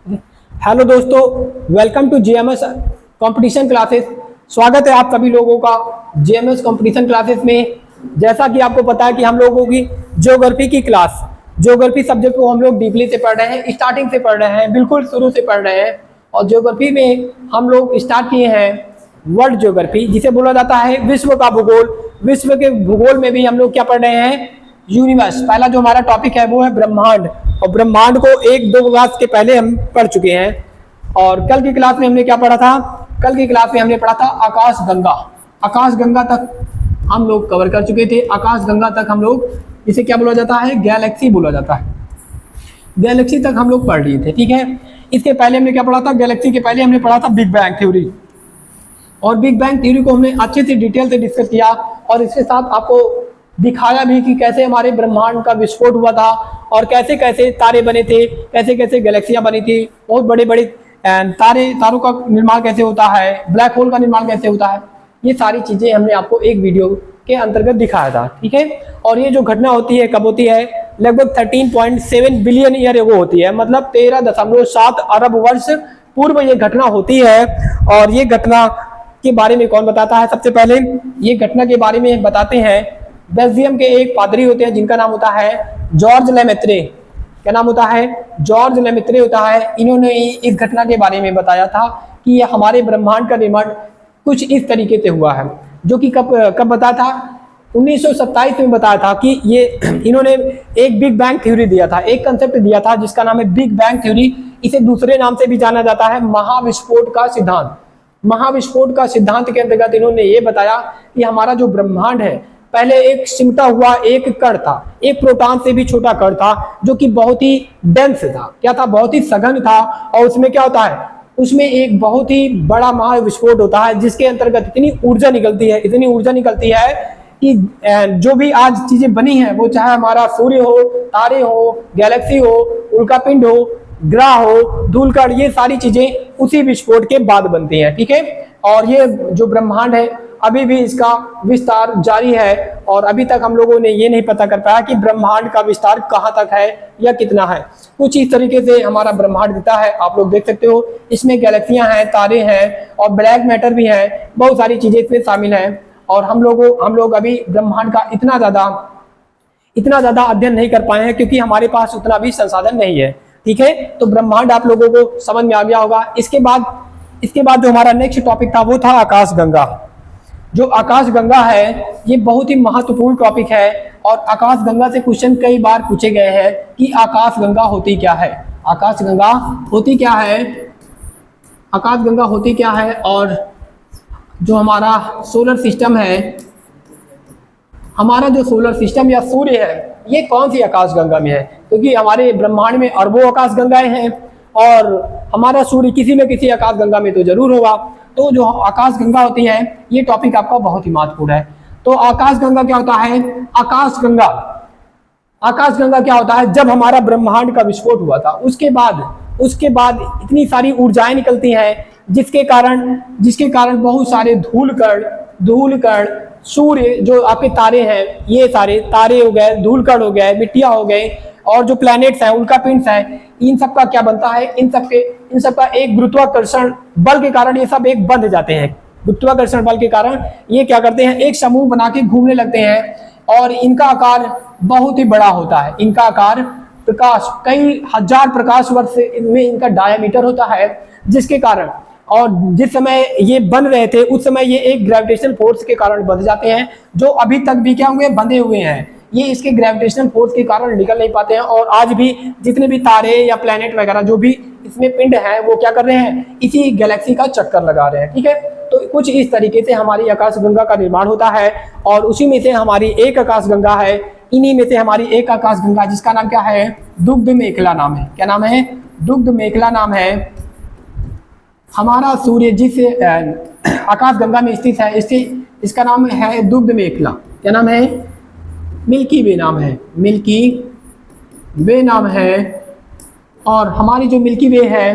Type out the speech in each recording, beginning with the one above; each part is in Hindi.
हेलो दोस्तों, welcome to JMS competition classes. स्वागत है आप सभी लोगों का जेएमएस कंपटीशन क्लासेस में। जैसा कि आपको पता है कि हम लोगों की ज्योग्राफी की क्लास, ज्योग्राफी सब्जेक्ट को हम लोग डीपली से पढ़ रहे हैं, स्टार्टिंग से पढ़ रहे हैं, बिल्कुल शुरू से पढ़ रहे हैं। और ज्योग्राफी में हम लोग स्टार्ट किए हैं वर्ल्ड ज्योग्राफी, जिसे बोला जाता है विश्व का भूगोल। विश्व के भूगोल में भी हम लोग क्या पढ़ रहे हैं? यूनिवर्स। पहला जो हमारा टॉपिक है वो है ब्रह्मांड, और ब्रह्मांड को एक दो क्लास के पहले हम पढ़ चुके हैं। और कल की क्लास में हमने क्या पढ़ा था? कल की क्लास में हमने पढ़ा था आकाश गंगा। आकाश गंगा तक हम लोग कवर कर चुके थे। आकाश गंगा तक हम लोग, इसे क्या बोला जाता है? गैलेक्सी बोला जाता है। गैलेक्सी तक हम लोग पढ़ लिए थे, ठीक है। इसके पहले हमने क्या पढ़ा था? गैलेक्सी के पहले हमने पढ़ा था बिग बैंग थ्योरी, और बिग बैंग थ्योरी को हमने अच्छे से डिटेल से डिस्कस किया, और इसके साथ आपको दिखाया भी कि कैसे हमारे ब्रह्मांड का विस्फोट हुआ था, और कैसे कैसे तारे बने थे, कैसे कैसे गैलेक्सियां बनी थी, बहुत बड़े बड़े तारों का निर्माण कैसे होता है, ब्लैक होल का निर्माण कैसे होता है। ये सारी चीजें हमने आपको एक वीडियो के अंतर्गत दिखाया था, ठीक है। और ये जो घटना होती है कब होती है? लगभग 13.7 बिलियन ईयर एगो होती है, मतलब 13.7 अरब वर्ष पूर्व ये घटना होती है। और ये घटना के बारे में कौन बताता है? सबसे पहले ये घटना के बारे में बताते हैं बेल्जियम के एक पादरी होते हैं, जिनका नाम होता है जॉर्ज लेमेत्रे। क्या नाम होता है? जॉर्ज लेमेत्रे होता है। इन्होंने इस घटना के बारे में बताया था कि ये हमारे ब्रह्मांड का निर्माण कुछ इस तरीके से हुआ है, जो कि कब बताया था? 1927 में बताया था कि ये इन्होंने एक बिग बैंग थ्योरी दिया था, एक कंसेप्ट दिया था जिसका नाम है बिग बैंग थ्योरी। इसे दूसरे नाम से भी जाना जाता है महाविस्फोट का सिद्धांत। महाविस्फोट का सिद्धांत के अंतर्गत इन्होंने ये बताया कि हमारा जो ब्रह्मांड है पहले एक सिमटा हुआ एक कण था, एक प्रोटॉन से भी छोटा कण था, जो कि बहुत ही डेंस था। क्या था? बहुत ही सघन था। और उसमें क्या होता है? उसमें एक बहुत ही बड़ा महाविस्फोट होता है, जिसके अंतर्गत इतनी ऊर्जा निकलती है, इतनी ऊर्जा निकलती है कि जो भी आज चीजें बनी हैं, वो चाहे हमारा सूर्य हो, तारे हो, गैलेक्सी हो, उल्कापिंड हो, ग्रह हो, धूलकण, ये सारी चीजें उसी विस्फोट के बाद बनती हैं, ठीक है। और ये जो ब्रह्मांड है अभी भी इसका विस्तार जारी है, और अभी तक हम लोगों ने ये नहीं पता कर पाया कि ब्रह्मांड का विस्तार कहाँ तक है या कितना है। कुछ इस तरीके से हमारा ब्रह्मांड दिखता है, आप लोग देख सकते हो। इसमें गैलेक्सियां हैं, तारे हैं, और ब्लैक मैटर भी है, बहुत सारी चीजें इसमें शामिल हैं। और हम लोग अभी ब्रह्मांड का इतना ज्यादा अध्ययन नहीं कर पाए हैं, क्योंकि हमारे पास उतना भी संसाधन नहीं है, ठीक है। तो ब्रह्मांड आप लोगों को समझ में आ गया होगा। इसके बाद जो हमारा नेक्स्ट टॉपिक था वो था आकाश गंगा। जो आकाश गंगा है ये बहुत ही महत्वपूर्ण टॉपिक है, और आकाश गंगा से क्वेश्चन कई बार पूछे गए हैं कि आकाश गंगा होती क्या है? आकाश गंगा होती क्या है? आकाश गंगा होती क्या है? और जो हमारा सोलर सिस्टम है, हमारा जो सोलर सिस्टम या सूर्य है, ये कौन सी आकाश गंगा में है? क्योंकि हमारे ब्रह्मांड में अरबों आकाश गंगाएं हैं, और हमारा सूर्य किसी न किसी आकाश गंगा में तो जरूर होगा। तो जो आकाश गंगा होती है, ये टॉपिक आपका बहुत ही महत्वपूर्ण है। तो आकाश गंगा क्या होता है? आकाश गंगा क्या होता है? जब हमारा ब्रह्मांड का विस्फोट हुआ था, उसके बाद इतनी सारी ऊर्जाएं निकलती हैं, जिसके कारण बहुत सारे धूलकण, सूर्य, जो आपके तारे हैं, ये सारे तारे हो गए, धूलकण हो गए, मिट्टियां हो गए, और जो प्लैनेट्स हैं, उल्कापिंड्स हैं, इन सब का क्या बनता है? इन सब का एक गुरुत्वाकर्षण बल के कारण ये सब एक बंध जाते हैं। गुरुत्वाकर्षण बल के कारण ये क्या करते हैं? एक समूह बना के घूमने लगते हैं, और इनका आकार बहुत ही बड़ा होता है। इनका आकार कई हजार प्रकाश वर्ष में इनका डायमीटर होता है, जिसके कारण, और जिस समय ये बन रहे थे उस समय ये एक ग्रेविटेशनल फोर्स के कारण बंध जाते हैं, जो अभी तक भी क्या हुए? बंधे हुए हैं। ये इसके ग्रेविटेशनल फोर्स के कारण निकल नहीं पाते हैं, और आज भी जितने भी तारे या प्लैनेट वगैरह जो भी इसमें पिंड हैं, वो क्या कर रहे हैं? इसी गैलेक्सी का चक्कर लगा रहे हैं, ठीक है। तो कुछ इस तरीके से हमारी आकाश गंगा का निर्माण होता है, और उसी में से हमारी एक आकाश गंगा है। इन्हीं में से हमारी एक आकाश गंगा, जिसका नाम क्या है? दुग्ध मेखला नाम है। क्या नाम है? दुग्ध मेखला नाम है। हमारा सूर्य जिस आकाश गंगा में स्थित है, इसका नाम है दुग्ध मेखला। क्या नाम है? मिल्की वे नाम है। मिल्की वे नाम है। और हमारी जो मिल्की वे है,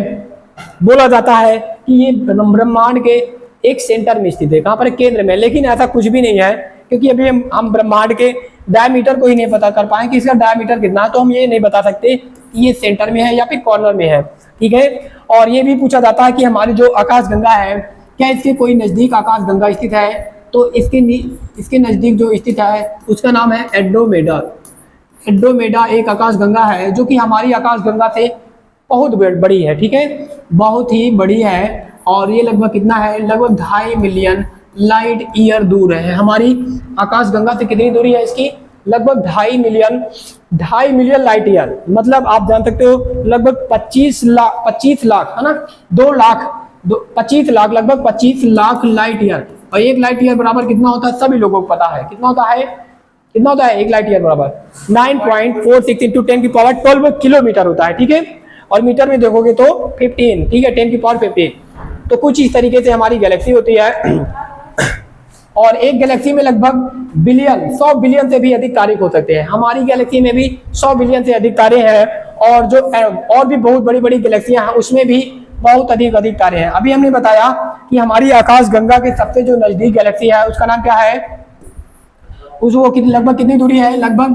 बोला जाता है कि ये ब्रह्मांड के एक सेंटर में स्थित है। कहाँ पर? केंद्र में। लेकिन ऐसा कुछ भी नहीं है, क्योंकि अभी हम ब्रह्मांड के डायमीटर को ही नहीं पता कर पाए कि इसका डायमीटर कितना है, तो हम ये नहीं बता सकते कि ये सेंटर में है या फिर कॉर्नर में है। ठीक है। और ये भी पूछा जाता है कि हमारी जो आकाशगंगा है, क्या इसके कोई नजदीक आकाशगंगा स्थित है? तो इसके नजदीक जो स्थित है उसका नाम है एंड्रोमेडा। एंड्रोमेडा एक आकाशगंगा है जो कि हमारी आकाशगंगा से बहुत बड़ी है, ठीक है, बहुत ही बड़ी है। और ये लगभग कितना है, लगभग 2.5 मिलियन लाइट ईयर दूर है। हमारी आकाशगंगा से कितनी दूरी है इसकी? लगभग 2.5 मिलियन लाइट ईयर, मतलब आप जान सकते हो लगभग 25 लाख है ना, 2 लाख 25 लाख, लगभग 25 लाख लाइट ईयर। और एक लाइट ईयर बराबर कितना होता है? सभी लोगों को पता है कितना होता है, कितना होता है एक लाइट ईयर बराबर 9.46 इंटू 10 की पावर 12 किलोमीटर होता है, ठीक है। और मीटर में देखोगे तो 15, ठीक है, 10 की पावर 15। तो कुछ इस तरीके से हमारी गैलेक्सी होती है। और एक गैलेक्सी में लगभग बिलियन 100 बिलियन से भी अधिक तारे हो सकते हैं। हमारी गैलेक्सी में भी 100 बिलियन से अधिक तारे हैं। और जो और भी बहुत बड़ी बड़ी गैलेक्सियां हैं उसमें भी बहुत अधिक तारे हैं। अभी हमने बताया कि हमारी आकाशगंगा के सबसे जो नजदीक गैलेक्सी है उसका नाम क्या है, उसको लगभग कितनी दूरी है? लगभग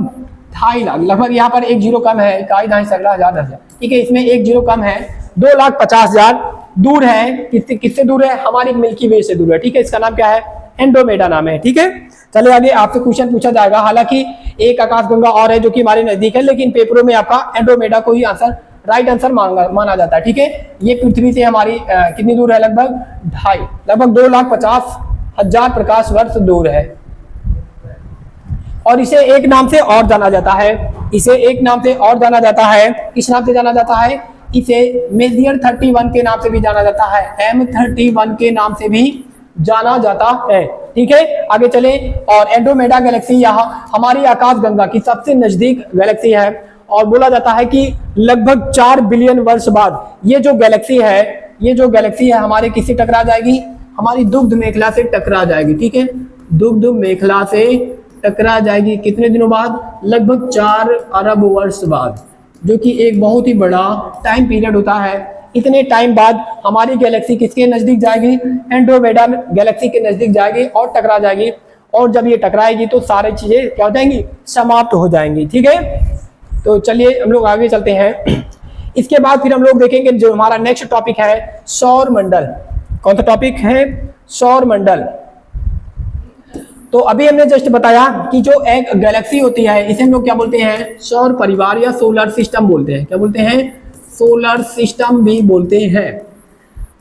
2.5 लाख, लगभग यहाँ पर एक जीरो कम है, 2.5 ठीक है, इसमें एक जीरो कम है, 2,50,000 दूर है। किससे दूर है? हमारी मिल्की वे से दूर है, ठीक है। इसका नाम क्या है? एंड्रोमेडा नाम है, ठीक है। चलिए आगे आपसे क्वेश्चन पूछा जाएगा। हालांकि एक आकाशगंगा और है जो कि हमारे नजदीक है, लेकिन पेपरों में आपका एंड्रोमेडा को ही आंसर राइट आंसर माना जाता है, ठीक है। ये पृथ्वी से हमारी कितनी दूर है? लगभग 2,50,000 प्रकाश वर्ष दूर है। और इसे एक नाम से और जाना जाता है, इसे एक नाम से और जाना जाता है। किस नाम से जाना जाता है? इसे मेजियर 31 के नाम से भी जाना जाता है, M31 के नाम से भी जाना जाता है, ठीक है। आगे चले। और एंड्रोमेडा गैलेक्सी यहाँ हमारी आकाशगंगा की सबसे नजदीक गैलेक्सी है। और बोला जाता है कि लगभग 4 बिलियन वर्ष बाद ये जो गैलेक्सी है हमारे किससे टकरा जाएगी? हमारी दुग्ध मेखला से टकरा जाएगी, ठीक है। दुग्ध मेखला से टकरा जाएगी कितने दिनों बाद? लगभग 4 अरब वर्ष बाद, जो कि एक बहुत ही बड़ा टाइम पीरियड होता है। इतने टाइम बाद हमारी गैलेक्सी किसके नजदीक जाएगी? एंड्रोमेडा गैलेक्सी के नजदीक जाएगी और टकरा जाएगी। और जब ये टकराएगी तो सारी चीजें क्या हो जाएंगी? समाप्त हो जाएंगी, ठीक है। तो चलिए हम लोग आगे चलते हैं। इसके बाद फिर हम लोग देखेंगे जो हमारा नेक्स्ट टॉपिक है सौर मंडल। कौन सा टॉपिक है? सौर मंडल। तो अभी हमने जस्ट बताया कि जो एक गैलेक्सी होती है इसे हम लोग क्या बोलते हैं? सौर परिवार या सोलर सिस्टम बोलते हैं। क्या बोलते हैं? सोलर सिस्टम भी बोलते हैं।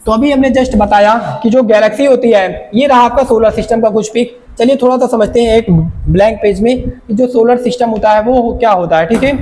तो अभी हमने जस्ट बताया कि जो गैलेक्सी होती है ये रहा आपका सोलर सिस्टम का कुछ पिक। चलिए थोड़ा सा समझते हैं एक ब्लैंक पेज में कि जो सोलर सिस्टम होता है वो क्या होता है, ठीक है।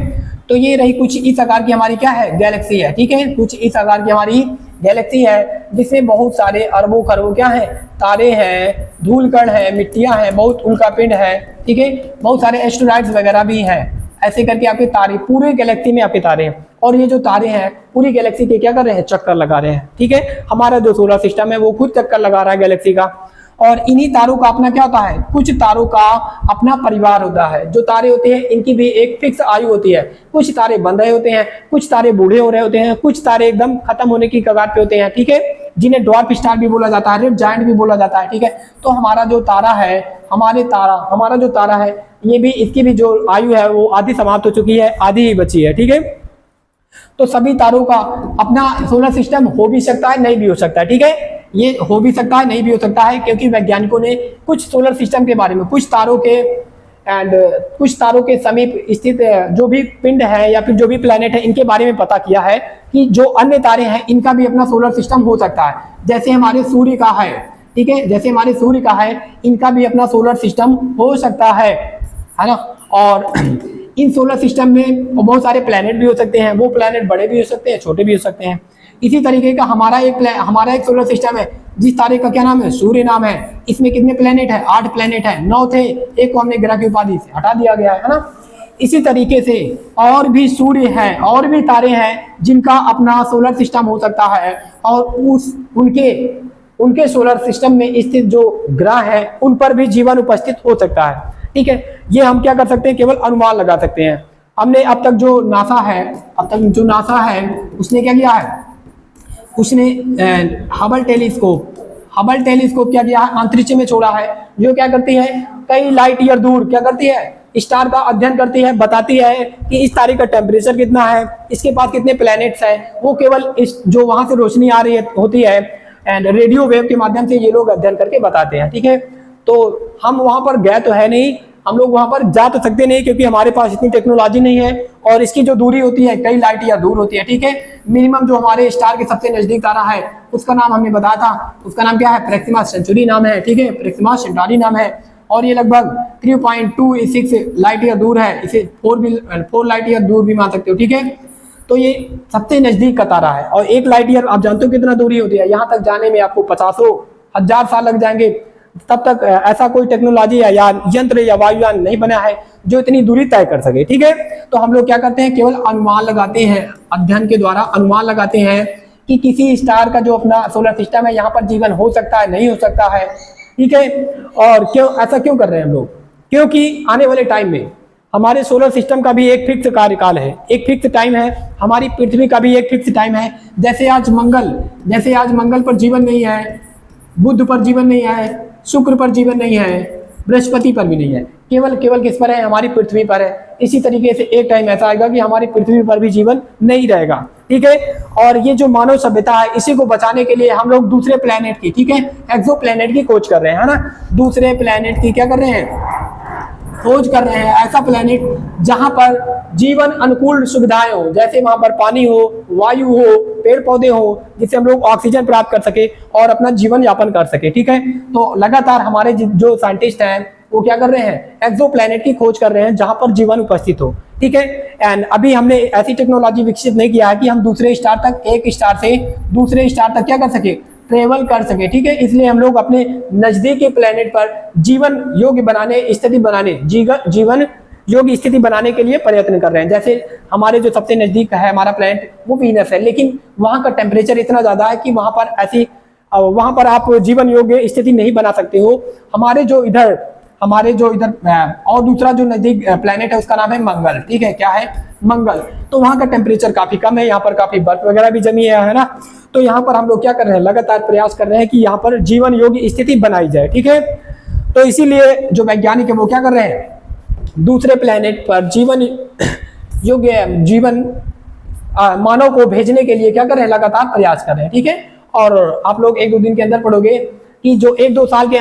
तो ये रही कुछ इस आकार की हमारी क्या है? गैलेक्सी है, ठीक है। कुछ इस आकार की हमारी गैलेक्सी है जिसमें बहुत सारे अरबों खरबों क्या है? तारे हैं, धूलकण है, मिट्टियां हैं, बहुत उल्कापिंड है, ठीक है। बहुत सारे एस्टेरॉइड्स वगैरह भी हैं। ऐसे करके आपके तारे पूरे गैलेक्सी में आपके तारे हैं। और ये जो तारे हैं पूरी गैलेक्सी के क्या कर रहे हैं? चक्कर लगा रहे हैं, ठीक है। हमारा जो सोलर सिस्टम है वो खुद चक्कर लगा रहा है गैलेक्सी का। और इन्हीं तारों का अपना क्या होता है? कुछ तारों का अपना परिवार होता है। जो तारे होते हैं इनकी भी एक फिक्स आयु होती है। कुछ तारे बन रहे होते हैं, कुछ तारे बूढ़े हो रहे होते हैं, कुछ तारे एकदम खत्म होने की कगार पे होते हैं, ठीक है, जिन्हें ड्वार्फ स्टार भी बोला जाता है, रेड जायंट भी बोला जाता है, ठीक है। तो हमारा जो तारा है, हमारा जो तारा है ये भी, इसकी भी जो आयु है वो आधी समाप्त हो चुकी है, आधी ही बची है, ठीक है। तो सभी तारों का अपना सोलर सिस्टम हो भी सकता है, नहीं भी हो सकता है, ठीक है। ये हो भी सकता है, नहीं भी हो सकता है, क्योंकि वैज्ञानिकों ने कुछ सोलर सिस्टम के बारे में कुछ तारों के समीप स्थित जो भी पिंड है या फिर जो भी प्लैनेट है इनके बारे में पता किया है कि जो अन्य तारे हैं इनका भी अपना सोलर सिस्टम हो सकता है। जैसे हमारे सूर्य का है, ठीक है, जैसे हमारे सूर्य का है इनका भी अपना सोलर सिस्टम हो सकता है ना। और इन सोलर सिस्टम में बहुत सारे प्लैनेट भी हो सकते हैं। वो प्लैनेट बड़े भी हो सकते हैं, छोटे भी हो सकते हैं। इसी तरीके का हमारा एक सोलर सिस्टम है जिस तारे का क्या नाम है? सूर्य नाम है। इसमें कितने प्लैनेट है? 8 प्लैनेट है। 9 थे, एक को हमने ग्रह की उपाधि से हटा दिया गया है ना। इसी तरीके से और भी सूर्य हैं, और भी तारे हैं जिनका अपना सोलर सिस्टम हो सकता है। और उनके सोलर सिस्टम में स्थित जो ग्रह है उन पर भी जीवन उपस्थित हो सकता है, ठीक है। ये हम क्या कर सकते हैं? केवल अनुमान लगा सकते हैं। हमने अब तक जो नासा है उसने क्या किया है? उसने हबल टेलीस्कोप क्या किया है? अंतरिक्ष में छोड़ा है, जो क्या करती है? कई लाइट ईयर दूर क्या करती है? स्टार का अध्ययन करती है, बताती है कि इस तारे का टेम्परेचर कितना है, इसके पास कितने प्लैनेट्स हैं। वो केवल इस जो वहां से रोशनी आ रही है होती है एंड रेडियो वेव के माध्यम से ये लोग अध्ययन करके बताते हैं। ठीक है, तो हम वहां पर गए तो है नहीं, हम लोग वहां पर जा तो सकते नहीं क्योंकि हमारे पास इतनी टेक्नोलॉजी नहीं है और इसकी जो दूरी होती है कई लाइट ईयर दूर होती है। ठीक है, मिनिमम जो हमारे स्टार के सबसे नजदीक तारा है उसका नाम हमने बताया था, उसका नाम क्या है, प्रोक्सिमा सेंचुरी नाम है। ठीक है, प्रोक्सिमा सेंटारी नाम है और ये लगभग 3.26 लाइट ईयर दूर है। इसे 4 लाइट ईयर दूर भी मान सकते हो। ठीक है, तो ये सबसे नजदीक का तारा है और 1 लाइट ईयर आप जानते हो कितना दूरी होती है, यहाँ तक जाने में आपको 50,000 साल लग जाएंगे। तब तक ऐसा कोई टेक्नोलॉजी या यंत्र या वायुयान नहीं बना है जो इतनी दूरी तय कर सके। ठीक है, तो हम लोग क्या करते हैं, केवल अनुमान लगाते हैं, अध्ययन के द्वारा अनुमान लगाते हैं कि किसी स्टार का जो अपना सोलर सिस्टम है यहाँ पर जीवन हो सकता है, नहीं हो सकता है। ठीक है, और क्यों ऐसा क्यों कर रहे हैं हम लोग, क्योंकि आने वाले टाइम में हमारे सोलर सिस्टम का भी एक फिक्स कार्यकाल है, एक फिक्स टाइम है, हमारी पृथ्वी का भी एक फिक्स टाइम है। जैसे आज मंगल पर जीवन नहीं है, बुध पर जीवन नहीं है, शुक्र पर जीवन नहीं है, बृहस्पति पर भी नहीं है, केवल केवल किस पर है, हमारी पृथ्वी पर है। इसी तरीके से एक टाइम ऐसा आएगा कि हमारी पृथ्वी पर भी जीवन नहीं रहेगा। ठीक है, और ये जो मानव सभ्यता है इसी को बचाने के लिए हम लोग दूसरे प्लेनेट की, ठीक है, एक्सो प्लेनेट की खोज कर रहे हैं, है ना, दूसरे प्लेनेट की क्या कर रहे हैं, खोज कर रहे हैं। ऐसा प्लेनेट जहां पर जीवन अनुकूल सुविधाएं हो, जैसे वहां पर पानी हो, वायु हो, पेड़ पौधे हो, जिससे हम लोग ऑक्सीजन प्राप्त कर सके और अपना जीवन यापन कर सके। ठीक है, तो लगातार हमारे जो साइंटिस्ट हैं वो क्या कर रहे हैं, एक्सो प्लेनेट की खोज कर रहे हैं जहां पर जीवन उपस्थित हो। ठीक है, एंड अभी हमने ऐसी टेक्नोलॉजी विकसित नहीं किया है कि हम दूसरे स्टार तक, एक स्टार से दूसरे स्टार तक क्या कर सके, ट्रेवल कर सके। ठीक है, इसलिए हम लोग अपने नजदीकी प्लेनेट पर जीवन योग्य बनाने, स्थिति बनाने, जीवन योग्य स्थिति बनाने के लिए प्रयत्न कर रहे हैं। जैसे हमारे जो सबसे नजदीक है हमारा प्लेनेट वो वीनस है, लेकिन वहां का टेम्परेचर इतना ज्यादा है कि वहां पर आप जीवन योग्य स्थिति नहीं बना सकते हो। हमारे जो इधर और दूसरा जो नजदीक प्लेनेट है उसका नाम है मंगल। ठीक है, क्या है, मंगल, तो वहां का टेम्परेचर काफी कम है, यहाँ पर काफी बर्फ वगैरह भी जमी है ना, तो यहाँ पर हम लोग क्या कर रहे हैं, लगातार प्रयास कर रहे हैं कि यहाँ पर जीवन योग्य स्थिति बनाई जाए। ठीक है, तो इसीलिए जो वैज्ञानिक है वो क्या कर रहे हैं, दूसरे प्लेनेट पर जीवन योग्य मानव को भेजने के लिए क्या कर रहे हैं, लगातार प्रयास कर रहे हैं। ठीक है, और आप लोग 1-2 दिन के अंदर पढ़ोगे कि जो 1-2 साल के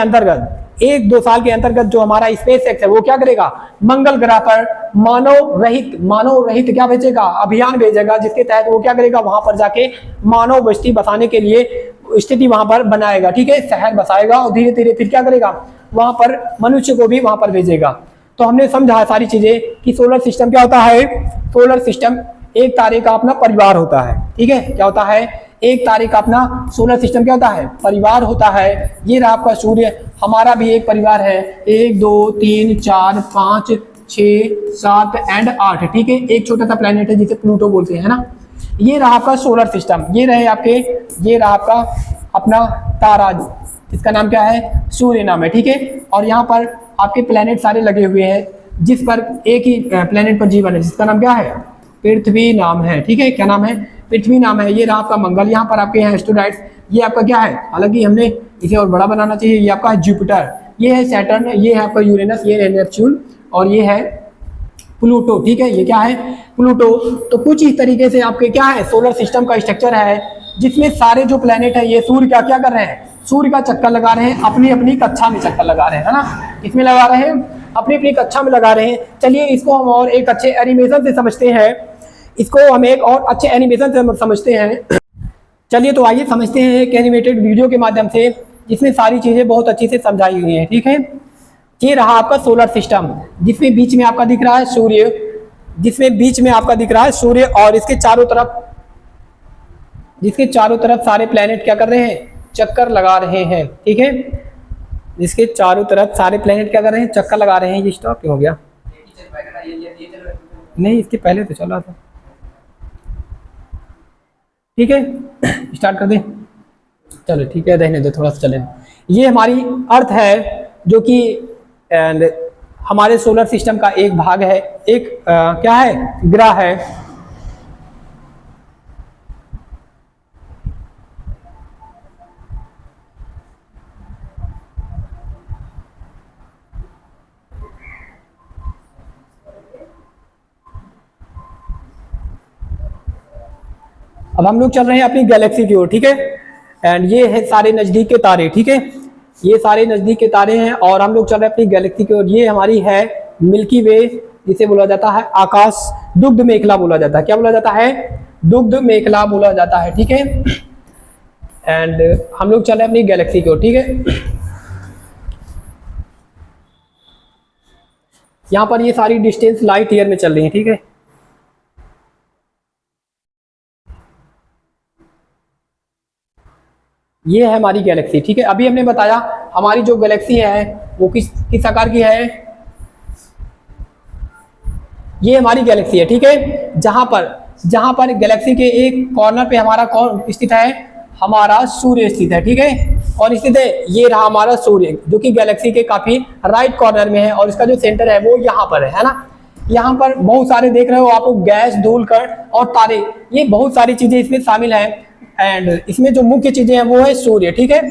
अंतर्गत जो हमारा स्पेस एक्स है वो क्या करेगा, मंगल ग्रह पर मानव रहित क्या भेजेगा, अभियान भेजेगा, जिसके तहत वो क्या करेगा, वहां पर जाके मानव बस्ती बसाने के लिए स्थिति वहां पर बनाएगा। ठीक है, शहर बसाएगा और धीरे धीरे फिर क्या करेगा, वहां पर मनुष्य को भी वहां पर भेजेगा। तो हमने समझा सारी चीजें कि सोलर सिस्टम क्या होता है, सोलर सिस्टम एक तारे का अपना परिवार होता है। ठीक है, क्या होता है, एक तारे का अपना सोलर सिस्टम क्या होता है, परिवार होता है। ये रहा आपका सूर्य, हमारा भी एक परिवार है, 1 2 3 4 5 6 7 एंड 8। ठीक है, एक छोटा सा प्लेनेट है जिसे प्लूटो बोलते हैं, है ना। ये रहा आपका सोलर सिस्टम, ये रहा आपका अपना तारा, इसका नाम क्या है, सूर्य नाम है। ठीक है, और यहाँ पर आपके प्लेनेट सारे लगे हुए हैं, जिस पर एक ही प्लेनेट पर जीवन है, जिसका नाम क्या है, पृथ्वी नाम है। ठीक है, क्या नाम है, पृथ्वी नाम है। ये रहा आपका मंगल, यहाँ पर आपके हैं एस्ट्रोइड्स, ये आपका क्या है, हालांकि हमने इसे और बड़ा बनाना चाहिए, ये आपका है जुपिटर, ये है सैटर्न, ये है आपका यूरेनस, ये है नेपच्यून और ये है प्लूटो। ठीक है, ये क्या है, प्लूटो। तो कुछ इस तरीके से आपके क्या है, सोलर सिस्टम का स्ट्रक्चर है, जिसमें सारे जो प्लेनेट है ये सूर्य का क्या कर रहे हैं, सूर्य का चक्कर लगा रहे हैं, अपनी अपनी कक्षा में चक्कर लगा रहे हैं, है ना, इसमें लगा रहे हैं, अपनी अपनी कक्षा में लगा रहे हैं। चलिए इसको हम और एक अच्छे एनिमेशन से समझते हैं, चलिए तो आइए समझते हैं एक एनिमेटेड वीडियो के माध्यम से, जिसमें सारी चीजें बहुत अच्छी से समझाई हुई हैं। ठीक है, ये रहा आपका सोलर सिस्टम, जिसमें बीच में आपका दिख रहा है सूर्य, और इसके चारों तरफ सारे प्लेनेट क्या कर रहे हैं, चक्कर लगा रहे हैं। ठीक है, इसके चारों तरफ सारे प्लेनेट क्या कर रहे हैं, चक्कर लगा रहे हैं। ये स्टॉप क्यों हो गया, नहीं इसके पहले तो चला था। ठीक है, स्टार्ट कर दें, चलो ठीक है, रहने दो थोड़ा सा चले। ये हमारी अर्थ है जो कि हमारे सोलर सिस्टम का एक भाग है, एक क्या है, ग्रह है। अब हम लोग चल रहे हैं अपनी गैलेक्सी की ओर, ठीक है। एंड ये है सारे नजदीक के तारे, ठीक है, ये सारे नजदीक के तारे हैं और हम लोग चल रहे हैं अपनी गैलेक्सी की ओर। ये हमारी है मिल्की वे, जिसे बोला जाता है आकाश दुग्ध मेखला बोला जाता है। क्या बोला जाता है? दुग्ध मेखला बोला जाता है, ठीक है। एंड हम लोग चल रहे हैं अपनी गैलेक्सी की ओर, ठीक है। यहां पर ये सारी डिस्टेंस लाइट ईयर में चल रही है, ठीक है। ये है हमारी गैलेक्सी, ठीक है। अभी हमने बताया हमारी जो गैलेक्सी है वो किस आकार की है। ये हमारी गैलेक्सी है, ठीक है। जहां पर गैलेक्सी के एक कॉर्नर पे हमारा कौन स्थित है? हमारा सूर्य स्थित है, ठीक है। और स्थित है, ये रहा हमारा सूर्य, जो कि गैलेक्सी के काफी राइट कॉर्नर में है और इसका जो सेंटर है वो यहाँ पर है ना। यहाँ पर बहुत सारे देख रहे हो आप लोग, गैस, धूल, कण और तारे, ये बहुत सारी चीजें इसमें शामिल है। एंड इसमें जो मुख्य चीजें हैं वो है सूर्य, ठीक है।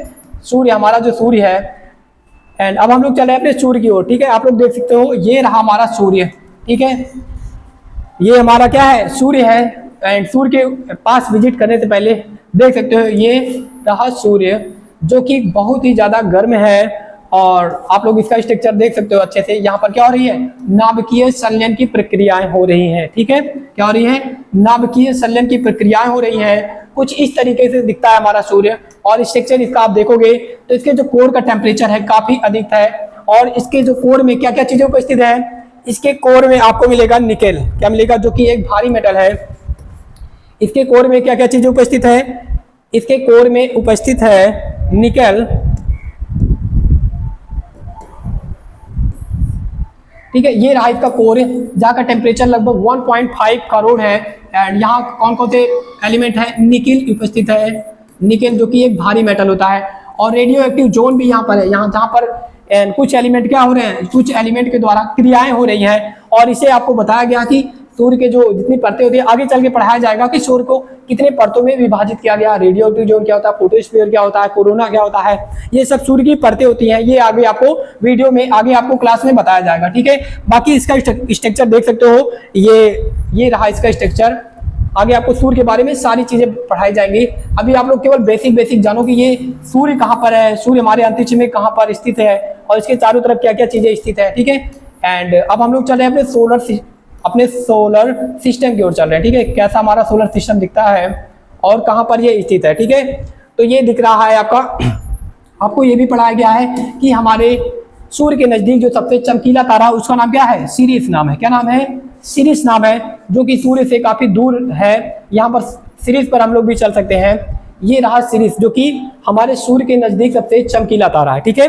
सूर्य, हमारा जो सूर्य है। एंड अब हम लोग चले अपने सूर्य की ओर, ठीक है। आप लोग देख सकते हो ये रहा हमारा सूर्य, ठीक है। ये हमारा क्या है? सूर्य है। एंड सूर्य के पास विजिट करने से पहले देख सकते हो ये रहा सूर्य, जो कि बहुत ही ज्यादा गर्म है। और आप लोग इसका स्ट्रक्चर देख सकते हो अच्छे से। यहाँ पर क्या हो रही है? नाभिकीय संलयन की प्रक्रियाएं हो रही हैं, ठीक है। क्या हो रही है? नाभिकीय संलयन की प्रक्रियाएं हो रही हैं। कुछ इस तरीके से दिखता है हमारा सूर्य। और स्ट्रक्चर इसका आप देखोगे तो इसके जो कोर का टेम्परेचर है काफी अधिक है। और इसके जो कोर में क्या क्या चीजें उपस्थित है? इसके कोर में आपको मिलेगा निकेल। क्या मिलेगा? जो कि एक भारी मेटल है। इसके कोर में क्या क्या चीजें उपस्थित है? इसके कोर में उपस्थित है निकेल, ठीक है। ये रहा इसका कोर, जहाँ का टेम्परेचर लगभग 1.5 करोड़ है। एंड यहाँ कौन कौन से एलिमेंट है? निकेल उपस्थित है। निकेल जो कि एक भारी मेटल होता है। और रेडियो एक्टिव जोन भी यहाँ पर है, यहाँ जहाँ पर कुछ एलिमेंट क्या हो रहे हैं? कुछ एलिमेंट के द्वारा क्रियाएं हो रही हैं। और इसे आपको बताया गया कि सूर्य के जो जितनी परतें होती है, आगे चल के पढ़ाया जाएगा कि सूर्य को कितने परतों में विभाजित किया गया, रेडियो एक्टिव जोन क्या होता है, फोटोस्फीयर क्या होता है, कोरोना क्या होता है, ये सब सूर्य की परतें होती हैं। ये आगे आपको वीडियो में, आगे आपको क्लास में बताया जाएगा, ठीक है। बाकी इसका स्ट्रक्चर देख सकते हो, ये रहा इसका स्ट्रक्चर। आगे आपको सूर्य के बारे में सारी चीजें पढ़ाई जाएंगी। अभी आप लोग केवल बेसिक जानो कि ये सूर्य कहाँ पर है, सूर्य हमारे अंतरिक्ष में कहाँ पर स्थित है और इसके चारों तरफ क्या क्या चीजें स्थित है, ठीक है। एंड अब हम लोग चल रहे हैं अपने सोलर सिस्टम की ओर चल रहे हैं, ठीक है। कैसा हमारा सोलर सिस्टम दिखता है और कहाँ पर ये स्थित है, ठीक है। तो ये दिख रहा है आपको ये भी पढ़ाया गया है कि हमारे सूर्य के नजदीक जो सबसे चमकीला तारा, उसका नाम क्या है? सिरिस नाम है। क्या नाम है? सिरिस नाम है, जो कि सूर्य से काफी दूर है। यहाँ पर सिरिस पर हम लोग भी चल सकते हैं। ये रहा सिरिस, जो कि हमारे सूर्य के नजदीक सबसे चमकीला तारा है, ठीक है।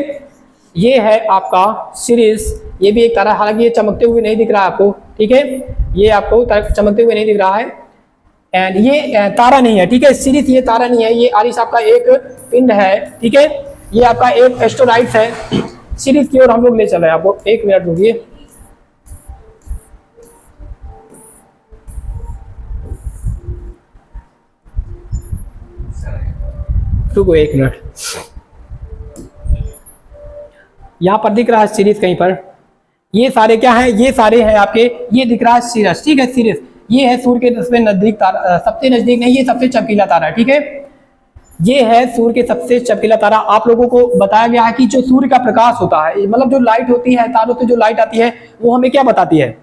ये है आपका सिरिस। ये भी एक तारा, हालांकि ये चमकते हुए नहीं दिख रहा है आपको, ठीक है। ये आपको चमकते हुए नहीं दिख रहा है। एंड ये तारा नहीं है, ठीक है। सिरिस ये तारा नहीं है, ये आरिस आपका एक पिंड है, ठीक है। ये आपका एक एस्टेरॉइड है। सिरिस की ओर हम लोग ले चल रहे हैं। आपको एक मिनट रुकिए। रुको एक मिनट। यहां पर दिख रहा है सिरिस कहीं पर। ये सारे क्या है? ये सारे हैं आपके, ये दिख रहा है सिरस, ठीक है। सिरिस ये है सूर्य के सबसे नजदीक तारा, सबसे नजदीक नहीं, ये सबसे चमकीला तारा है, ठीक है। ये है सूर्य के सबसे चमकीला तारा। आप लोगों को बताया गया है कि जो सूर्य का प्रकाश होता है, मतलब जो लाइट होती है, तारों से जो लाइट आती है, वो हमें क्या बताती है?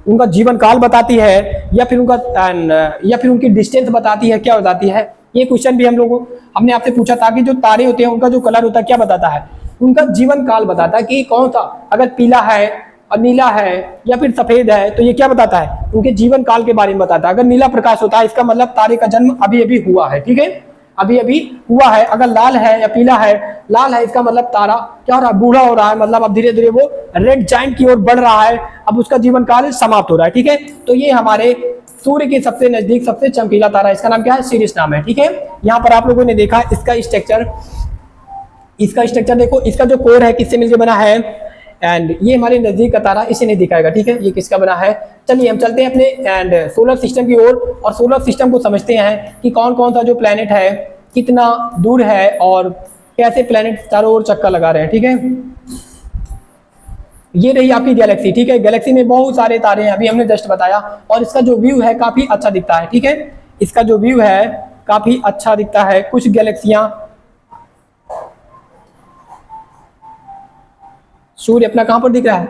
उनका जीवन काल बताती है, या फिर उनकी डिस्टेंस बताती है, क्या बताती है? ये क्वेश्चन भी हमने आपसे पूछा था कि जो तारे होते हैं उनका जो कलर होता है क्या बताता है? उनका जीवन काल बताता है कि कौन सा, अगर पीला है और नीला है या फिर सफेद है, तो ये क्या बताता है? उनके जीवन काल के बारे में बताता है। अगर नीला प्रकाश होता है, इसका मतलब तारे का जन्म अभी अभी हुआ है, ठीक है, अभी अभी हुआ है। अगर लाल है या पीला है, लाल है, इसका मतलब तारा क्या हो रहा है? बूढ़ा हो रहा है, मतलब अब धीरे धीरे वो रेड जायंट की ओर बढ़ रहा है, अब उसका जीवन काल समाप्त हो रहा है, ठीक है। तो ये हमारे सूर्य के सबसे नजदीक सबसे चमकीला तारा, इसका नाम क्या है? सिरिस नाम है, ठीक है। यहाँ पर आप लोगों ने देखा इसका स्ट्रक्चर देखो, इसका जो कोर है किससे मिलकर बना है। एंड ये हमारे नजदीक का तारा, इसे नहीं दिखाएगा, ठीक है। ये किसका बना है? चलिए हम चलते हैं अपने एंड सोलर सिस्टम की ओर और सोलर सिस्टम को समझते हैं कि कौन कौन सा जो प्लेनेट है कितना दूर है और कैसे प्लेनेट चारों ओर चक्कर लगा रहे हैं, ठीक है। ये रही आपकी गैलेक्सी, ठीक है। गैलेक्सी में बहुत सारे तारे हैं, अभी हमने जस्ट बताया, और इसका जो व्यू है काफी अच्छा दिखता है, ठीक है। इसका जो व्यू है काफी अच्छा दिखता है। कुछ गैलेक्सियां, सूर्य अपना कहां पर दिख रहा है,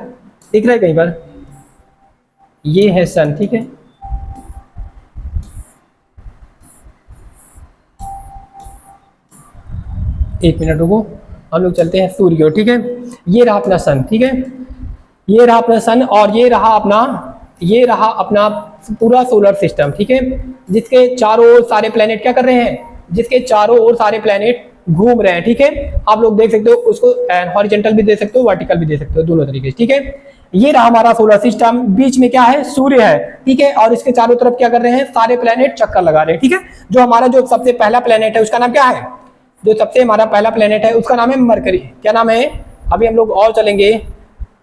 दिख रहा है कहीं पर, ये है सन, ठीक है। एक मिनट रुको, हम लोग चलते हैं सूर्य की ओर, ठीक है। ये रहा अपना सन, ठीक है, ये रहा अपना सन, और ये रहा अपना पूरा सोलर सिस्टम, ठीक है, जिसके चारों ओर सारे प्लेनेट क्या कर रहे हैं, जिसके चारों ओर सारे प्लेनेट घूम रहे हैं, ठीक है। आप लोग देख सकते हो उसको, हॉरिजॉन्टल भी दे सकते हो, वर्टिकल भी दे सकते हो, दोनों तरीके से, ठीक है। ये रहा हमारा सोलर सिस्टम, बीच में क्या है, सूर्य है, ठीक है, और इसके चारों तरफ क्या कर रहे हैं, सारे प्लेनेट चक्कर लगा रहे हैं, ठीक है। जो हमारा जो सबसे पहला प्लेनेट है उसका नाम क्या है, जो सबसे हमारा पहला प्लेनेट है उसका नाम है मरकरी। क्या नाम है, अभी हम लोग और चलेंगे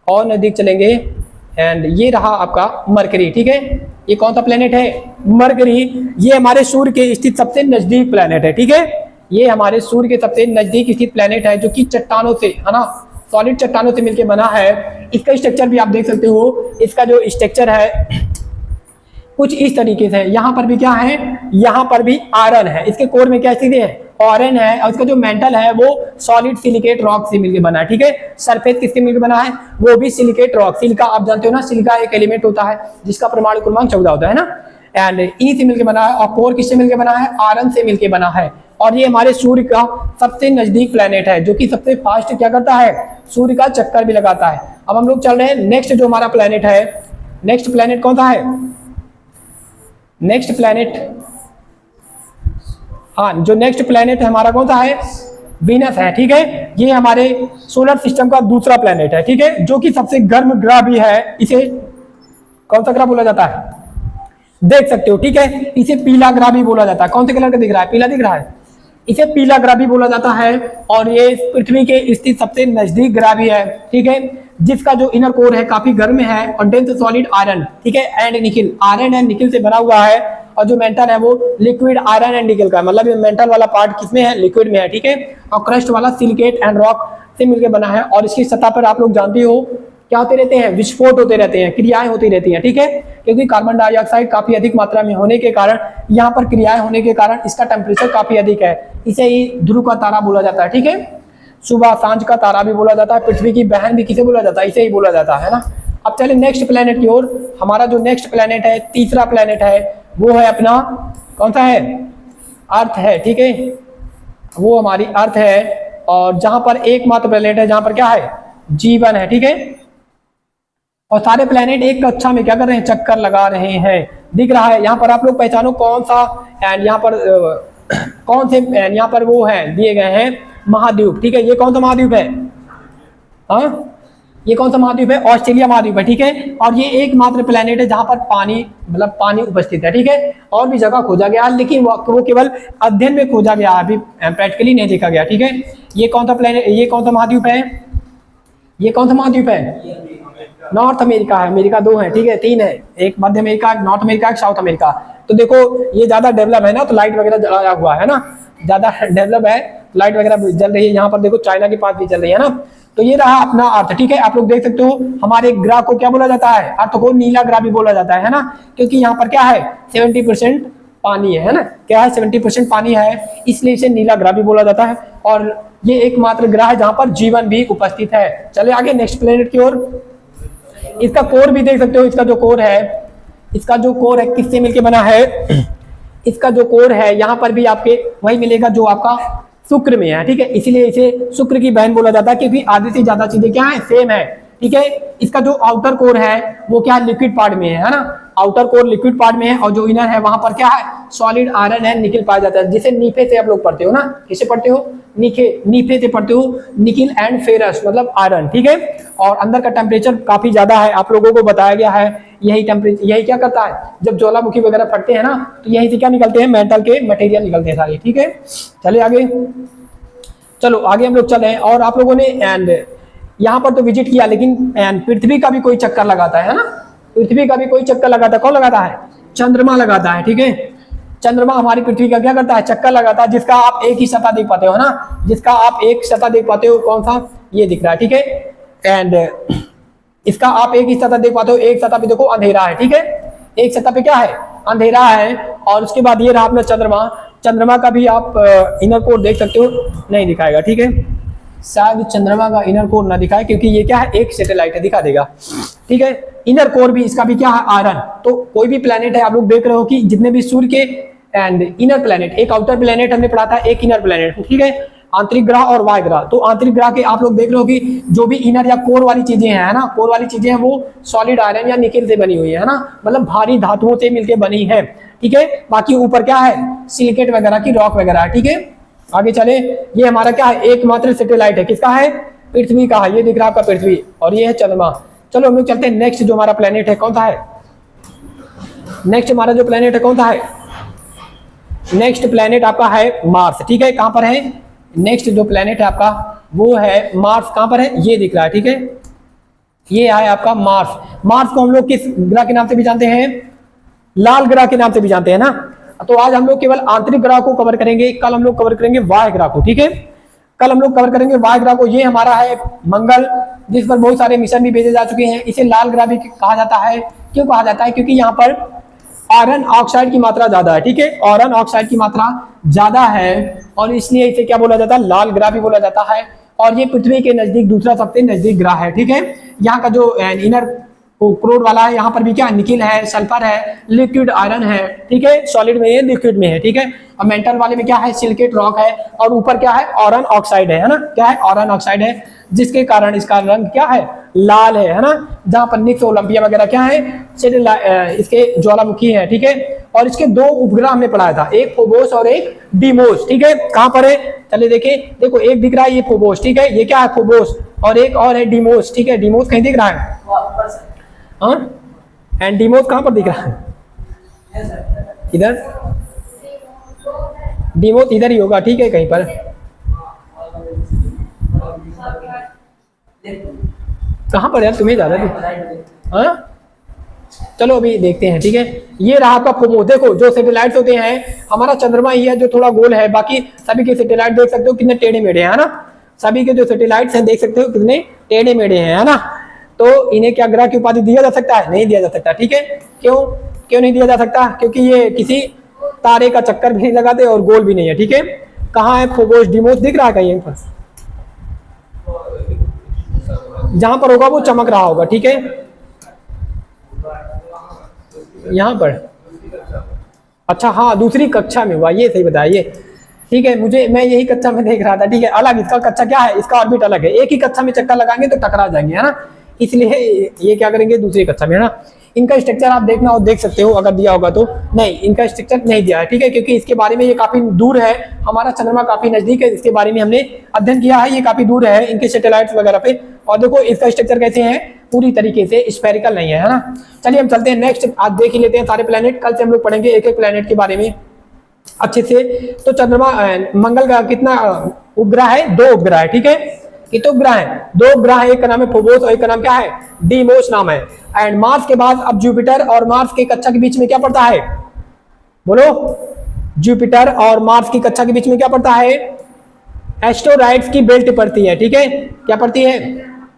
और नजदीक चलेंगे, एंड ये रहा आपका मरकरी, ठीक है। ये कौन सा प्लेनेट है, मरकरी। ये हमारे सूर्य के स्थित सबसे नजदीक प्लेनेट है, ठीक है। ये हमारे सूर्य के सबसे नजदीक स्थित प्लेनेट है, जो कि चट्टानों से, है ना, सॉलिड चट्टानों से मिलकर बना है। इसका स्ट्रक्चर भी आप देख सकते हो, इसका जो स्ट्रक्चर है कुछ इस तरीके से। यहाँ पर भी क्या है, यहाँ पर भी आयरन है, इसके कोर में क्या स्थिति है, आयरन है, और इसका जो मेंटल है वो सॉलिड सिलिकेट रॉक से मिलकर बना है, ठीक है। सरफेस किसके मिलकर बना है, वो भी सिलिकेट रॉक। सिलिका आप जानते हो ना, सिलिका एक एलिमेंट होता है जिसका परमाणु क्रमांक 14 होता है ना, एंड ई से मिलकर बना है, और कोर किससे मिलकर बना है, आयरन से मिलकर बना है। और ये हमारे सूर्य का सबसे नजदीक प्लेनेट है, जो कि सबसे फास्ट क्या करता है, सूर्य का चक्कर भी लगाता है। अब हम लोग चल रहे हैं नेक्स्ट, जो हमारा प्लेनेट है, नेक्स्ट प्लेनेट कौन सा है, नेक्स्ट प्लेनेट, हाँ, जो नेक्स्ट प्लेनेट हमारा कौन सा है, वीनस है, ठीक है। ये हमारे सोलर सिस्टम का दूसरा प्लेनेट है, ठीक है, जो कि सबसे गर्म ग्रह भी है। इसे कौन सा ग्रह बोला जाता है, देख सकते हो, ठीक है। इसे पीला ग्रह भी बोला जाता है। कौन से कलर का दिख रहा है, पीला दिख रहा है, इसे पीला ग्रह भी बोला जाता है। और ये पृथ्वी के स्थित सबसे नजदीक ग्रह भी है, ठीक है, जिसका जो इनर कोर है काफी गर्म है, कंटेन्स सॉलिड आयरन, ठीक है, and nickel, iron and nickel से बना हुआ है। और जो मेंटल है वो लिक्विड आयरन एंड निकिल का है, मतलब ये मेंटल वाला पार्ट किसमें है, लिक्विड में है, ठीक है। और क्रस्ट वाला सिलिकेट एंड रॉक से मिलकर बना है। और इसकी सतह पर आप लोग जानते हो क्या होते रहते हैं, विस्फोट होते रहते हैं, क्रियाएं होती रहती हैं, ठीक है, क्योंकि कार्बन डाइऑक्साइड काफी अधिक मात्रा में होने के कारण, यहाँ पर क्रियाएं होने के कारण इसका टेम्परेचर काफी अधिक है। इसे ही ध्रुव का तारा बोला जाता है, ठीक है, सुबह सांझ का तारा भी बोला जाता है, पृथ्वी की बहन भी किसे बोला जाता है, इसे ही बोला जाता है ना। अब चले नेक्स्ट प्लेनेट की ओर। हमारा जो नेक्स्ट प्लेनेट है, तीसरा प्लेनेट है, वो है अपना कौन सा है, अर्थ है, ठीक है, वो हमारी अर्थ है। और जहां पर एकमात्र प्लेनेट है जहां पर क्या है, जीवन है, ठीक है। और सारे प्लेनेट एक कक्षा में क्या कर रहे हैं, चक्कर लगा रहे हैं, दिख रहा है। यहाँ पर आप लोग पहचानो कौन सा, एंड यहाँ पर कौन से, यहाँ पर वो है दिए गए हैं महाद्वीप, ठीक है। ये कौन सा महाद्वीप है, हाँ, ये कौन सा महाद्वीप है, ऑस्ट्रेलिया महाद्वीप है, ठीक है। और ये एकमात्र प्लेनेट है जहां पर पानी, मतलब पानी उपस्थित है, ठीक है। और भी जगह खोजा गया, लेकिन वो केवल अध्ययन में खोजा गया, अभी प्रैक्टिकली नहीं देखा गया, ठीक है। ये कौन सा प्लेनेट, ये कौन सा महाद्वीप है, ये कौन सा महाद्वीप है, नॉर्थ अमेरिका है, अमेरिका दो है, ठीक है, तीन है, एक मध्य अमेरिका, एक नॉर्थ अमेरिका, एक साउथ अमेरिका। तो देखो ये ज्यादा डेवलप है ना, तो लाइट वगैरह जलाया हुआ है ना, ज्यादा डेवलप है, लाइट वगैरह जल रही है। यहाँ पर देखो चाइना के पास भी चल रही है ना। तो ये रहा अपना अर्थ, ठीक है। आप लोग देख सकते हो हमारे ग्रह को क्या बोला जाता है, अर्थ को नीला ग्रह भी बोला जाता है ना, क्योंकि यहाँ पर क्या है 70% पानी है ना, क्या है 70% पानी है, इसलिए इसे नीला ग्रह भी बोला जाता है। और ये एकमात्र ग्रह है जहां पर जीवन भी उपस्थित है। चले आगे नेक्स्ट प्लेनेट की ओर। इसका कोर भी देख सकते हो, इसका जो कोर है, इसका जो कोर है किससे मिलके बना है, इसका जो कोर है यहाँ पर भी आपके वही मिलेगा जो आपका शुक्र में है, ठीक है, इसीलिए इसे शुक्र की बहन बोला जाता है, क्योंकि आधे से ज्यादा चीजें क्या है, सेम है, ठीक है। इसका जो आउटर कोर है वो क्या है, लिक्विड पार्ट में है ना, आउटर कोर लिक्विड पार्ट में है, और जो इनर है वहां पर क्या है, सॉलिड आयरन एंड निकिल पाया जाता है, जिसे नीफे से आप लोग पढ़ते हो ना, किसे पढ़ते हो, नीफे से पढ़ते हो, निकिल एंड फेरस मतलब आयरन, ठीक है। और अंदर का टेम्परेचर काफी ज्यादा है, आप लोगों को बताया गया है। यही टेम्परेचर, यही क्या करता है, जब ज्वालामुखी वगैरह फटते हैं ना, तो यहीं से क्या निकलते हैं, मेटल के मटेरियल निकलते हैं सारे, ठीक है। चलिए आगे, चलो आगे हम लोग चले हैं। और आप लोगों ने एंड यहाँ पर तो विजिट किया, लेकिन एंड पृथ्वी का भी कोई चक्कर लगाता है ना, पृथ्वी का भी कोई चक्कर लगाता है, कौन लगाता है, चंद्रमा लगाता है, ठीक है। चंद्रमा हमारी पृथ्वी का क्या करता है, चक्कर लगाता है, जिसका आप एक ही सतह देख पाते हो ना, जिसका आप एक सतह देख पाते हो, कौन सा, ये दिख रहा है, ठीक है। एंड इसका आप एक ही सतह देख पाते हो, एक सतह पे देखो अंधेरा है, ठीक है, एक सतह पे क्या है, अंधेरा है। और उसके बाद ये रहा अपना चंद्रमा। चंद्रमा का भी आप इनर कोर देख सकते हो, नहीं दिखाएगा, ठीक है, शायद चंद्रमा का इनर कोर ना दिखाए क्योंकि ये क्या है, एक सैटेलाइट है, दिखा देगा, ठीक है। इनर कोर भी इसका भी क्या है, आयरन। तो कोई भी प्लेनेट है, आप लोग देख रहे हो कि जितने भी सूर्य के एंड इनर प्लेनेट, एक आउटर प्लेनेट हमने पढ़ा था, एक इनर प्लेनेट, ठीक है, आंतरिक ग्रह और वायु ग्रह। तो आंतरिक ग्रह के आप लोग देख रहे हो कि जो भी इनर या कोर वाली चीजें हैं ना, कोर वाली चीजें हैं वो सॉलिड आयरन या निकेल से बनी हुई है ना, मतलब भारी धातुओं से मिलकर बनी है, ठीक है। बाकी ऊपर क्या है, सिलिकेट वगैरह की रॉक वगैरह है, ठीक है। आगे चले, ये हमारा क्या है, एकमात्र सैटेलाइट है, किसका है, पृथ्वी का है, ये दिख रहा है आपका पृथ्वी, और ये है चंद्रमा। चलो हम लोग चलते हैं नेक्स्ट, जो हमारा प्लेनेट है कौन सा है, नेक्स्ट हमारा जो प्लेनेट है कौन सा है, नेक्स्ट प्लेनेट आपका है मार्स, ठीक है। कहां पर है, नेक्स्ट जो प्लेनेट है आपका वो है मार्स। कहां पर है, ये दिख रहा है, ठीक है, ये है आपका मार्स। मार्स को हम लोग किस ग्रह के नाम से भी जानते हैं, लाल ग्रह के नाम से भी जानते हैं ना। तो आज हम लोग केवल आंतरिक ग्रह को कवर करेंगे, कल हम लोग कवर करेंगे वायु ग्रह को, ठीक है। कल हम लोग कवर करेंगे वायु ग्रह को। ये हमारा है मंगल, जिस पर बहुत सारे मिशन भी भेजे जा चुके हैं। इसे लाल ग्रह भी कहा जाता है। क्यों कहा जाता है, क्योंकि यहाँ पर आयरन ऑक्साइड की मात्रा ज्यादा है, ठीक है, आयरन ऑक्साइड की मात्रा ज्यादा है और इसलिए इसे क्या बोला जाता है, लाल ग्रह भी बोला जाता है। और ये पृथ्वी के नजदीक दूसरा सबसे नजदीक ग्रह है, ठीक है। यहाँ का जो इनर क्रोड वाला है, यहाँ पर भी क्या निकिल है, सल्फर है, लिक्विड आयरन है, ठीक है, सॉलिड में है, लिक्विड में है, ठीक है। और मेंटल वाले में क्या है, सिलिकेट रॉक है, और ऊपर क्या है, आयरन ऑक्साइड है ना, क्या है, आयरन ऑक्साइड है, जिसके कारण इसका रंग क्या है, लाल है ना। जहां पर निक्स ओलंपिया वगैरह क्या है, इसके ज्वालामुखी है, ठीक है। और इसके दो उपग्रह हमने पढ़ाया था, एक फोबोस और एक डीमोस, ठीक है। कहां पर है, चलिए देखिए, देखो एक दिख रहा है ये फोबोस, ठीक है, ये क्या है फोबोस, और एक और है डीमोस, ठीक है। डीमोस कहीं दिख रहा है, हाँ, एंड डीमोस कहां पर दिख रहा है, इधर, डीमोस इधर ही होगा, ठीक है, कहीं पर। कहां पर है, तुम्हें ज्यादा, हाँ, चलो अभी देखते हैं, ठीक है। ये रहा आपका फोबोस। देखो जो सैटेलाइट्स होते हैं, हमारा चंद्रमा ही है जो थोड़ा गोल है, बाकी सभी के सैटेलाइट देख सकते हो कितने टेढ़े मेढ़े हैं ना। सभी के जो सैटेलाइट्स हैं देख सकते हो कितने टेढ़े मेढ़े हैं, है ना। तो इन्हें क्या ग्रह की उपाधि दिया जा सकता है, नहीं दिया जा सकता, ठीक है। क्यों क्यों नहीं दिया जा सकता, क्योंकि ये किसी तारे का चक्कर भी नहीं लगाते और गोल भी नहीं है, ठीक है। कहाँ है फोबोस डीमोस, दिख रहा है कहीं पर, जहां पर होगा वो चमक रहा होगा, ठीक है, यहां पर। अच्छा हाँ, दूसरी कक्षा में हुआ, ये सही बताइए, ठीक है। मैं यही कक्षा में देख रहा था, ठीक है। अलग इसका कक्षा क्या है, इसका ऑर्बिट अलग है, एक ही कक्षा में चक्कर लगाएंगे तो टकरा जाएंगे, है ना। इसलिए ये क्या करेंगे, दूसरी कक्षा में, है ना। इनका स्ट्रक्चर आप देखना हो देख सकते हो, अगर दिया होगा तो। नहीं, इनका स्ट्रक्चर नहीं दिया है, ठीक है, क्योंकि इसके बारे में ये काफी दूर है, हमारा चंद्रमा काफी नजदीक है, इसके बारे में हमने अध्ययन किया है, ये काफी दूर है इनके सैटेलाइट्स वगैरह पे। और देखो इसका स्ट्रक्चर कैसे है, पूरी तरीके से स्फेरिकल नहीं है ना। चलिए हम चलते हैं नेक्स्ट, आज देख ही लेते हैं सारे प्लेनेट, कल से हम लोग पढ़ेंगे एक एक प्लेनेट के बारे में अच्छे से। तो चंद्रमा, मंगल का कितना उपग्रह है, 2 उपग्रह है, ठीक है। कितने उपग्रह है, 2 उपग्रह है, एक का नाम है फोबोस और एक का नाम क्या है, डीमोस नाम है। एंड मार्स के बाद अब जुपिटर और मार्स की कक्षा के बीच में क्या पड़ता है, बोलो, जुपिटर और मार्स की कक्षा के बीच में क्या पड़ता है, एस्टेरॉइड्स की बेल्ट पड़ती है, ठीक है। क्या पड़ती है,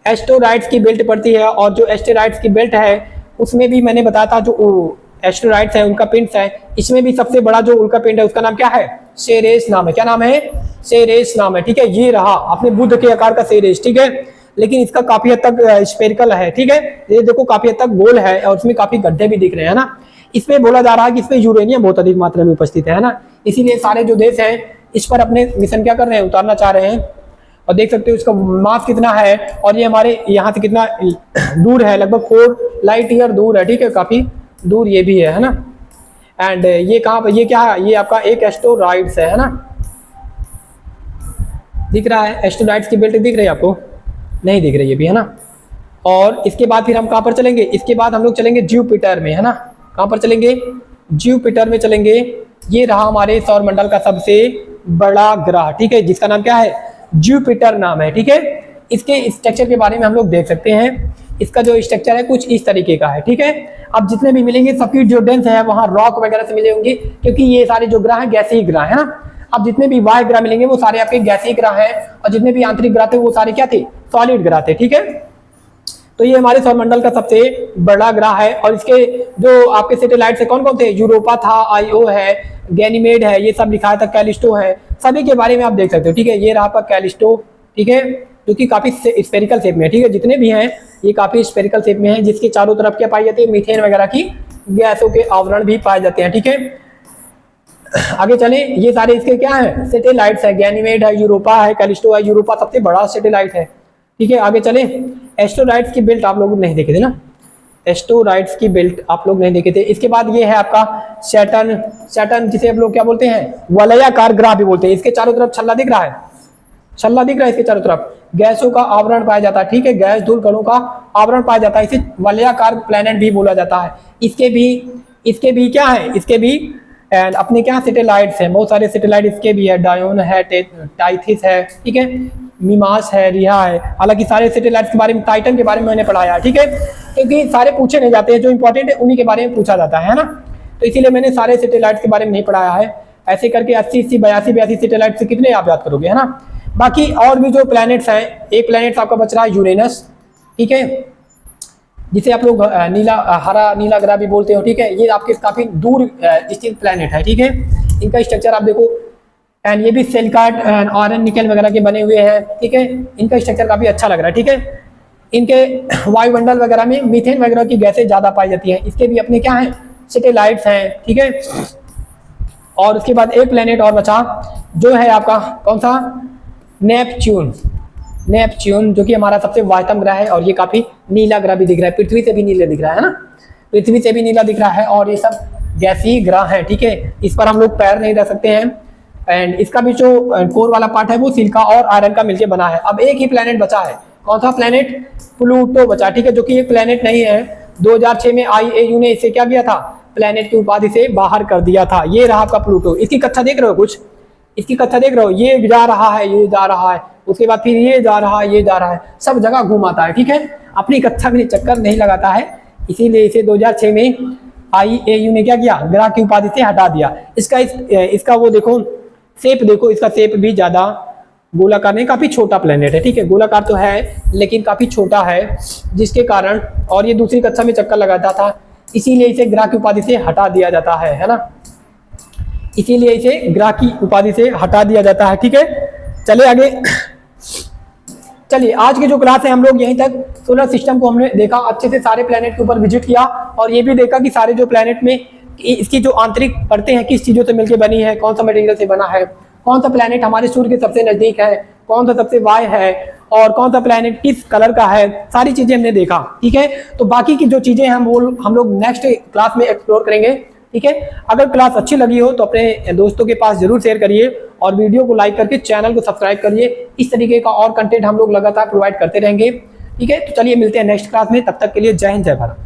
एस्टेरॉइड्स की बेल्ट पड़ती है। और जो एस्टेरॉइड्स की बेल्ट है उसमें भी मैंने बताया था, जो एस्टेरॉइड्स है उनका पिंड्स है, इसमें भी सबसे बड़ा जो उनका पिंड है उसका नाम क्या है, सेरेस नाम है। क्या नाम है, सेरेस नाम है, ठीक है। ये रहा अपने बुध के आकार का सेरेस, ठीक है, लेकिन इसका काफी हद तक स्फेरिकल है, ठीक है। ये देखो काफी हद तक गोल है और इसमें काफी गड्ढे भी दिख रहे हैं ना। इसमें बोला जा रहा है कि इसमें यूरेनियम बहुत अधिक मात्रा में उपस्थित है ना, इसीलिए सारे जो देश हैं इस पर अपने मिशन क्या कर रहे हैं, उतारना चाह रहे हैं। और देख सकते हो इसका मास कितना है और ये हमारे यहाँ से कितना दूर है, लगभग 4 लाइट ईयर दूर है, ठीक है, काफी दूर ये भी है ना। एंड ये कहाँ पर, ये क्या है, ये आपका एक एस्टेरॉइड्स है ना, दिख रहा है, एस्टेरॉइड्स की बेल्ट दिख रही है आपको, नहीं दिख रही है भी, है ना। और इसके बाद फिर हम कहाँ पर चलेंगे, इसके बाद हम लोग चलेंगे जुपिटर में, है ना। कहाँ पर चलेंगे, जुपिटर में चलेंगे। ये रहा हमारे सौरमंडल का सबसे बड़ा ग्रह, ठीक है, जिसका नाम क्या है, जुपिटर नाम है, ठीक है। इसके स्ट्रक्चर के बारे में हम लोग देख सकते हैं। इसका जो स्ट्रक्चर है कुछ इस तरीके का है, ठीक है। अब जितने भी मिलेंगे सबकी जो डेंस है वहां रॉक वगैरह से मिले होंगे, क्योंकि ये सारे जो ग्रह हैं गैसीय ग्रह है ना। अब जितने भी वायु ग्रह मिलेंगे वो सारे आपके गैसीय ग्रह हैं, और जितने भी आंतरिक ग्रह थे वो सारे क्या थे, सॉलिड ग्रह थे, ठीक है। तो ये हमारे सौरमंडल का सबसे बड़ा ग्रह है और इसके जो आपके सैटेलाइट है कौन कौन थे, यूरोपा था, आईओ है, गैनीमेड है, ये सब लिखा था, कैलिस्टो है, सभी के बारे में आप देख सकते हो। ठीक है, ये रहा आपका कैलिस्टो, ठीक है, जो कि काफी स्फेरिकल शेप में है। ठीक है, जितने भी हैं ये काफी स्फेरिकल शेप में है, जिसके चारों तरफ क्या पाई जाती है, मीथेन वगैरह की गैसों के आवरण भी पाए जाते हैं। ठीक है, आगे चले, ये सारे इसके क्या है, सैटेलाइट्स है, गैनीमेड है, यूरोपा है, कैलिस्टो है। यूरोपा सबसे बड़ा सैटेलाइट है। ठीक है, आगे चले, एस्ट्रोलाइट्स की बेल्ट आप लोग नहीं देखे थे ना, एस्ट्रोलाइट्स की बेल्ट आप लोग नहीं देखे थे। इसके बाद ये है आपका सैटर्न, सैटर्न जिसे आप लोग क्या बोलते हैं, वलयाकार ग्रह भी बोलते हैं। इसके चारों तरफ छल्ला दिख रहा है, छल्ला दिख रहा है, इसके चारों तरफ गैसों का आवरण पाया जाता है। ठीक है, गैस धूल कणों का आवरण पाया जाता है, इसे वलयाकार प्लैनेट भी बोला जाता है। इसके भी क्या है, इसके भी एंड अपने क्या सैटेलाइट्स हैं, बहुत सारे सैटेलाइट इसके भी है, डायोन है, टाइथिस है, ठीक है, मिमास है, रिहा है। हालांकि सारे सैटेलाइट्स के बारे में, टाइटन के बारे में मैंने पढ़ाया है। ठीक है, क्योंकि सारे पूछे नहीं जाते हैं, जो इंपॉर्टेंट है उन्हीं के बारे में पूछा जाता है ना, तो इसीलिए मैंने सारे सैटेलाइट्स के बारे में नहीं पढ़ाया है। ऐसे करके 80 82 सैटेलाइट से कितने आप याद करोगे, है ना। बाकी और भी जो प्लैनेट्स हैं, एक प्लैनेट आपका बच रहा है यूरेनस, ठीक है, जिसे आप लोग नीला, हरा नीला ग्रह भी बोलते हो। ठीक है, ये आपके काफी दूर स्थित प्लैनेट है। ठीक है, इनका स्ट्रक्चर आप देखो, एंड ये भी सिलिकाट एंड आयरन निकल वगैरह के बने हुए हैं। ठीक है, इनका स्ट्रक्चर काफी अच्छा लग रहा है। ठीक है, इनके वायुमंडल वगैरह में मीथेन वगैरह की गैसें ज्यादा पाई जाती हैं। इसके भी अपने क्या हैं, सैटेलाइट्स हैं। ठीक है, और उसके बाद एक प्लेनेट और बचा, जो है आपका कौन सा, नेपच्यून, नेपच्यून, जो कि हमारा सबसे वायतम ग्रह है, और ये काफी नीला ग्रह भी दिख रहा है, पृथ्वी से भी नीला दिख रहा है ना, पृथ्वी से भी नीला दिख रहा है, और ये सब गैसीय ग्रह है। ठीक है, इस पर हम लोग पैर नहीं रख सकते हैं, एंड इसका भी जो कोर वाला पार्ट है वो सिलिका और आयरन का मिलकर बना है। अब एक ही प्लेनेट बचा है, कौन सा प्लेनेट, प्लूटो बचा। ठीक है, जो कि एक प्लेनेट नहीं है, 2006 में आईएयू ने इसे क्या किया था, प्लेनेट की उपाधि से बाहर कर दिया था। ये रहा आपका प्लूटो। इसकी कक्षा देख रहे हो, कुछ इसकी कक्षा देख रहे हो, ये जा रहा है, ये जा रहा है, उसके बाद फिर ये जा रहा है, ये जा रहा है, सब जगह घूमाता है। ठीक है, अपनी कक्षा में चक्कर नहीं लगाता है, इसीलिए इसे 2006 में आईएयू ने क्या किया, ग्रह की उपाधि से हटा दिया। इसका वो देखो शेप, देखो इसका शेप भी ज्यादा गोलाकार नहीं, काफी छोटा प्लेनेट है। ठीक है, गोलाकार तो है लेकिन काफी छोटा है, जिसके कारण, और ये दूसरी कक्षा में चक्कर लगाता था, इसीलिए इसे ग्रह की उपाधि से हटा दिया जाता है ना, इसीलिए इसे ग्रह की उपाधि से हटा दिया जाता है। ठीक है, चलिए आगे, चलिए आज की जो क्लास है हम लोग यहीं तक, सोलर सिस्टम को हमने देखा अच्छे से, सारे प्लेनेट के ऊपर विजिट किया, और ये भी देखा कि सारे जो प्लेनेट में इसकी जो आंतरिक परतें हैं किस चीजों से मिलकर बनी है, कौन सा मटेरियल से बना है, कौन सा प्लेनेट हमारे सूर्य के सबसे नजदीक है, कौन सा सबसे वाय है, और कौन सा प्लेनेट किस कलर का है, सारी चीजें हमने देखा। ठीक है, तो बाकी की जो चीजें हम लोग नेक्स्ट क्लास में एक्सप्लोर करेंगे। ठीक है, अगर क्लास अच्छी लगी हो तो अपने दोस्तों के पास जरूर शेयर करिए, और वीडियो को लाइक करके चैनल को सब्सक्राइब करिए। इस तरीके का और कंटेंट हम लोग लगातार प्रोवाइड करते रहेंगे। ठीक है, तो चलिए मिलते हैं नेक्स्ट क्लास में, तब तक के लिए जय हिंद, जय भारत।